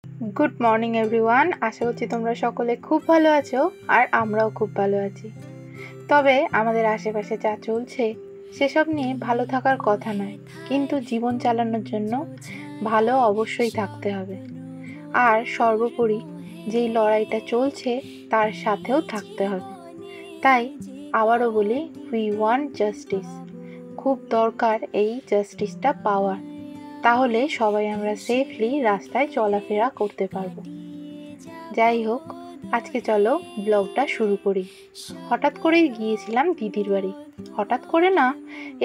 Good morning everyone. আশা করছি তোমরা সকলে খুব ভালো আছো আর আমরাও খুব ভালো আছি। তবে আমাদের আশেপাশে যা চলছে সেসব নিয়ে ভালো থাকার কথা নয়, কিন্তু জীবন চালানোর জন্য ভালো অবশ্যই থাকতে হবে। আর সর্বোপরি যেই লড়াইটা চলছে তার সাথেও থাকতে হবে। তাই আবারও বলি, উই ওয়ান্ট জাস্টিস। খুব দরকার এই জাস্টিসটা পাওয়ার, তাহলে সবাই আমরা সেফলি রাস্তায় চলাফেরা করতে পারবো। যাই হোক, আজকে চলো ব্লগটা শুরু করি। হঠাৎ করেই গিয়েছিলাম দিদির বাড়ি। হঠাৎ করে না,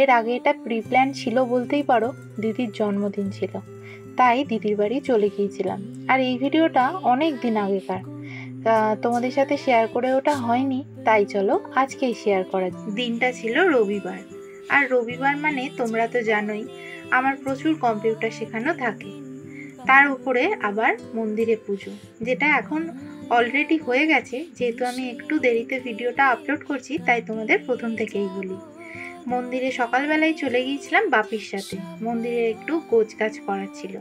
এর আগে এটা প্রি প্ল্যান ছিল বলতেই পারো। দিদির জন্মদিন ছিল, তাই দিদির বাড়ি চলে গিয়েছিলাম। আর এই ভিডিওটা অনেক দিন আগেকার, তোমাদের সাথে শেয়ার করে ওটা হয়নি, তাই চলো আজকেই শেয়ার করা। দিনটা ছিল রবিবার, আর রবিবার মানে তোমরা তো জানোই আমার প্রচুর কম্পিউটার শেখানো থাকে। তার উপরে আবার মন্দিরে পুজো, যেটা এখন অলরেডি হয়ে গেছে। যেহেতু আমি একটু দেরিতে ভিডিওটা আপলোড করছি, তাই তোমাদের প্রথম থেকেই বলি। মন্দিরে সকালবেলায় চলে গিয়েছিলাম বাপির সাথে। মন্দিরে একটু গোছ গাছ করাচ্ছিল,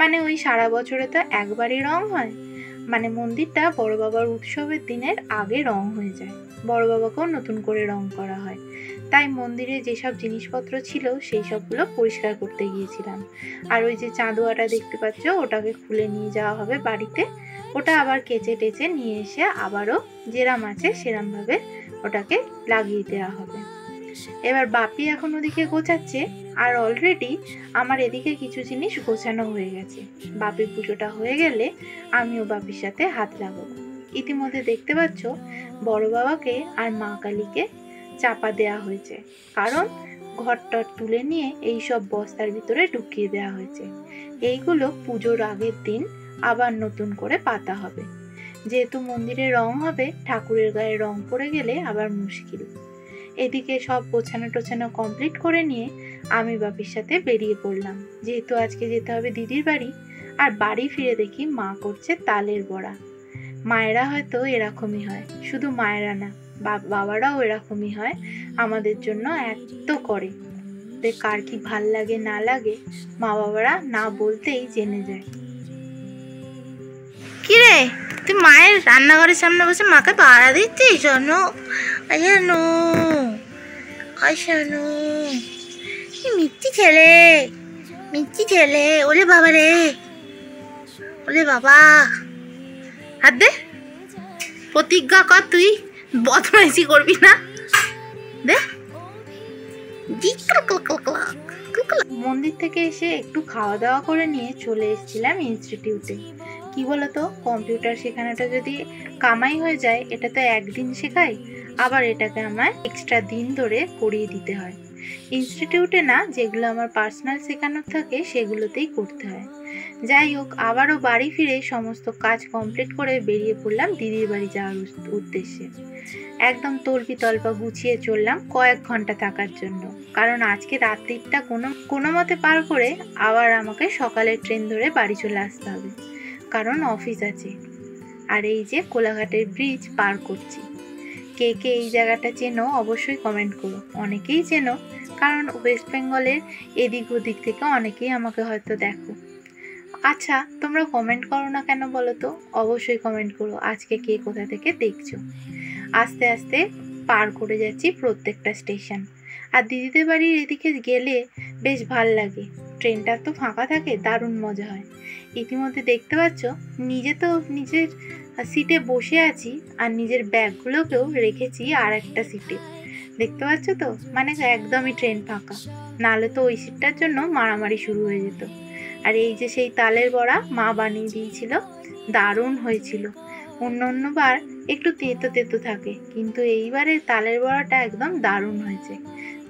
মানে ওই সারা বছরে তো একবারই রং হয়, মানে মন্দিরটা বড় বাবার উৎসবের দিনের আগে রং হয়ে যায়। বড় বাবাকেও নতুন করে রং করা হয়, তাই মন্দিরে যেসব জিনিসপত্র ছিল সেই সবগুলো পরিষ্কার করতে গিয়েছিলাম। আর ওই যে চাঁদোয়াটা দেখতে পাচ্ছ, ওটাকে খুলে নিয়ে যাওয়া হবে বাড়িতে। ওটা আবার কেচে টেচে নিয়ে এসে আবারও যেরাম আছে সেরামভাবে ওটাকে লাগিয়ে দেওয়া হবে। এবার বাপি এখন ওদিকে গোছাচ্ছে, আর অলরেডি আমার এদিকে কিছু জিনিস গোছানো হয়ে গেছে। বাপির পুজোটা হয়ে গেলে আমিও বাপির সাথে হাত লাগাবো। ইতিমধ্যে দেখতে পাচ্ছ বড় বাবাকে আর মা কালীকে চাপা দেয়া হয়েছে, কারণ ঘরটর তুলে নিয়ে এই সব বস্তার ভিতরে ঢুকিয়ে দেওয়া হয়েছে। এইগুলো পুজোর আগের দিন আবার নতুন করে পাতা হবে। যেহেতু মন্দিরে রং হবে, ঠাকুরের গায়ে রং পড়ে গেলে আবার মুশকিল। এদিকে সব গোছানো টোছানো কমপ্লিট করে নিয়ে আমি বাপির সাথে বেরিয়ে পড়লাম, যেহেতু আজকে যেতে হবে দিদির বাড়ি। আর বাড়ি ফিরে দেখি মা করছে তালের বড়া। মায়েরা হয়তো এরকমই হয়, শুধু মায়েরা না, বাবারাও এরকমই হয়, আমাদের জন্য এত করে। কার কি ভাল লাগে না লাগে মা বাবারা না বলতেই জেনে যায়। কি রে, তুই মায়ের রান্নাঘরের সামনে বসে মাকে পাহারা দিচ্ছিস? শোনো শোনো শোনো, মিষ্টি ছেলে, মিষ্টি ছেলে। ওলে বাবা রে, ওলে বাবা। হাত দে, প্রতিজ্ঞা কর তুই বদমাইশি করবি না। দে। মন্দির থেকে এসে একটু খাওয়া দাওয়া করে নিয়ে চলে এসেছিলাম ইনস্টিটিউটে। কি বলতো, কম্পিউটার শেখানোটা যদি কামাই হয়ে যায়, এটা তো একদিন শেখায়, আবার এটাকে আমার এক্সট্রা দিন ধরে করিয়ে দিতে হয়। ইনস্টিটিউটে না, যেগুলো আমার পার্সোনাল শেখানোর থাকে সেগুলোতেই করতে হয়। যাই হোক, আবারও বাড়ি ফিরে সমস্ত কাজ কমপ্লিট করে বেরিয়ে পড়লাম দিদির বাড়ি যাওয়ার উদ্দেশ্যে। একদম তল্পি তল্পা গুছিয়ে চললাম কয়েক ঘন্টা থাকার জন্য, কারণ আজকে রাত্রিটা কোনো মতে পার করে আবার আমাকে সকালের ট্রেন ধরে বাড়ি চলে আসতে হবে, কারণ অফিস আছে। আর এই যে কোলাঘাটের ব্রিজ পার করছি। কে কে এই জায়গাটা চেনো অবশ্যই কমেন্ট করো। অনেকেই চেনো, কারণ ওয়েস্ট বেঙ্গলের এদিক ওদিক থেকে অনেকেই আমাকে হয়তো দেখো। আচ্ছা, তোমরা কমেন্ট করো না কেন বলো তো? অবশ্যই কমেন্ট করো আজকে কে কোথা থেকে দেখছো। আস্তে আস্তে পার করে যাচ্ছি প্রত্যেকটা স্টেশন। আর দিদিদের বাড়ির এদিকে গেলে বেশ ভাল লাগে, ট্রেনটা তো ফাঁকা থাকে, দারুণ মজা হয়। ইতিমধ্যে দেখতে পাচ্ছ নিজে তো নিজের সিটে বসে আছি, আর নিজের ব্যাগগুলোকেও রেখেছি আর একটা সিটে। দেখতে পাচ্ছ তো, মানে একদমই ট্রেন ফাঁকা, নাহলে তো ওই সিটটার জন্য মারামারি শুরু হয়ে যেত। আর এই যে সেই তালের বড়া মা বানিয়ে দিয়েছিল, দারুণ হয়েছিল। অন্যবার একটু তেতো তেতো থাকে, কিন্তু এইবারে তালের বড়াটা একদম দারুণ হয়েছে।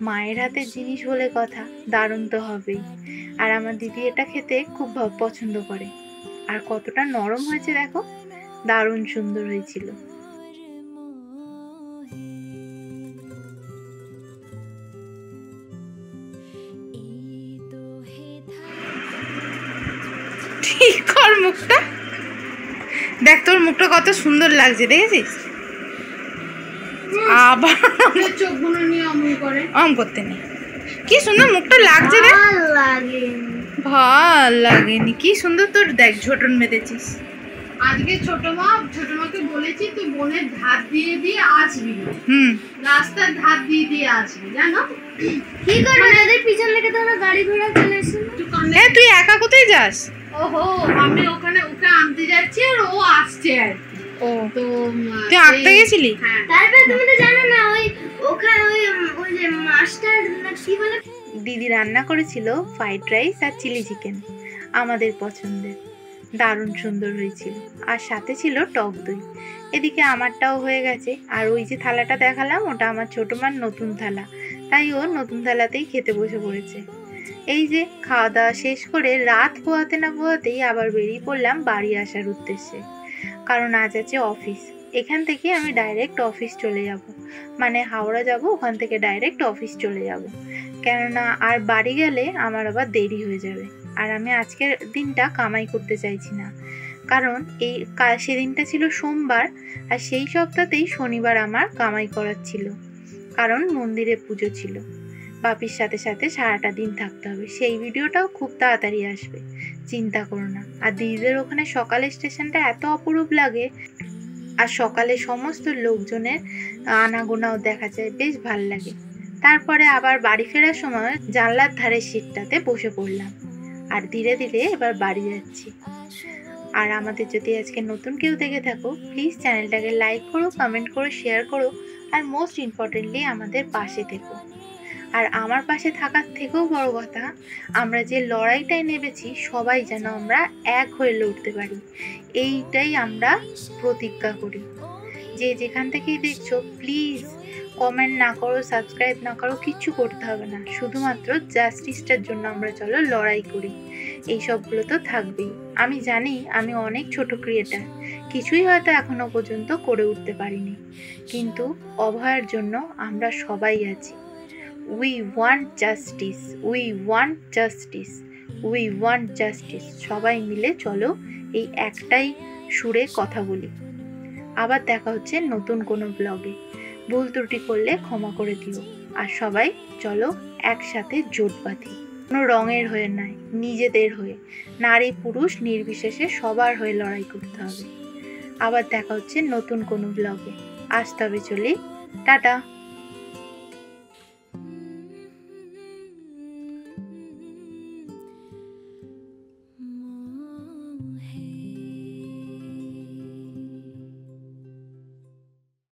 মায়ের হাতের জিনিস বলে কথা, দারুণ তো হবেই। আর আমার দিদি এটা খেতে খুব পছন্দ করে। আর কতটা নরম হয়েছে দেখো, দারুণ সুন্দর হয়েছিল। ঠিক কর মুখটা, দেখ তোর মুখটা কত সুন্দর লাগছে, দেখেছিস? আবার চোখগুলো নিয়ে অমন করে, অম করতে নেই। কি সুন্দর মুখটা লাগছে রে। ভাল লাগেনি। কি সুন্দর তোর দেখ ঝোটন বেঁধেছিস। আজকে ছোট মাকে বলেছি তুই বোনের ধার দিয়ে দিয়ে আসবি। রাস্তার ধার দিয়ে দিয়ে আসবি, জানো কি করবে দাদার পিছন থেকে তো গাড়ি ঘোড়া চলে এসে। হ্যাঁ, তুই একা কোথায় যাস? ওহো, আমি ওখানে ওকে আনতে যাচ্ছি আর ও আসছে আর কি। ও তো তুই আনতে গেছিলি? হ্যাঁ। তারপরে তুমি তো জানো না ওই ওখানে ওই যে মাস্টার কি বলে, দিদি রান্না করেছিল ফ্রাইড রাইস আর চিলি চিকেন, আমাদের পছন্দের, দারুণ সুন্দর হয়েছিল। আর সাথে ছিল টক দই। এদিকে আমারটাও হয়ে গেছে। আর ওই যে থালাটা দেখালাম ওটা আমার ছোটো মার নতুন থালা, তাই ও নতুন থালাতেই খেতে বসে পড়েছে। এই যে খাওয়া দাওয়া শেষ করে রাত পোহাতে না পোহাতেই আবার বেরিয়ে পড়লাম বাড়ি আসার উদ্দেশ্যে, কারণ আজ আছে অফিস। এখান থেকে আমি ডাইরেক্ট অফিস চলে যাব, মানে হাওড়া যাব, ওখান থেকে ডাইরেক্ট অফিস চলে যাব। কেননা আর বাড়ি গেলে আমার আবার দেরি হয়ে যাবে। আর আমি আজকের দিনটা কামাই করতে চাইছি না, কারণ সেদিনটা ছিল সোমবার, আর সেই সপ্তাহতেই শনিবার আমার কামাই করার ছিল, কারণ মন্দিরে পুজো ছিল। বাপির সাথে সাথে সারাটা দিন থাকতে হবে। সেই ভিডিওটাও খুব তাড়াতাড়ি আসবে, চিন্তা করো না। আর দিদিদের ওখানে সকালে স্টেশনটা এত অপরূপ লাগে, আর সকালে সমস্ত লোকজনের আনাগোনাও দেখা যায়, বেশ ভাল লাগে। তারপরে আবার বাড়ি ফেরার সময় জানলার ধারের সিটটাতে বসে পড়লাম, আর ধীরে ধীরে এবার বাড়ি যাচ্ছি। আর আমাদের যদি আজকে নতুন কেউ দেখে থাকো, প্লিজ চ্যানেলটাকে লাইক করো, কমেন্ট করো, শেয়ার করো, আর মোস্ট ইম্পর্টেন্টলি আমাদের পাশে থেকো। আর আমার পাশে থাকার থেকেও বড় কথা, আমরা যে লড়াইটায় নেমেছি সবাই যেন আমরা এক হয়ে লড়তে পারি, এইটাই আমরা প্রতিজ্ঞা করি। যে যেখান থেকেই দেখছো প্লিজ কমেন্ট না করো, সাবস্ক্রাইব না করো, কিচ্ছু করতে হবে না, শুধুমাত্র জাস্টিসটার জন্য আমরা চলো লড়াই করি। এইসবগুলো তো থাকবেই। আমি জানি আমি অনেক ছোট ক্রিয়েটার, কিছুই হয়তো এখনো পর্যন্ত করে উঠতে পারিনি, কিন্তু অভয়ের জন্য আমরা সবাই আছি। We want justice, we want justice, we want justice. সবাই মিলে চলো এই একটাই সুরে কথা বলি। আবার দেখা হচ্ছে নতুন কোনো ব্লগে। ভুল ত্রুটি করলে ক্ষমা করে দিও। আর সবাই চলো একসাথে জোট বাঁধি, কোনো রঙের হয়ে নয়, নিজেদের হয়ে, নারী পুরুষ নির্বিশেষে সবার হয়ে লড়াই করতে হবে। আবার দেখা হচ্ছে নতুন কোনো ব্লগে। আজ তবে চলি, টাটা।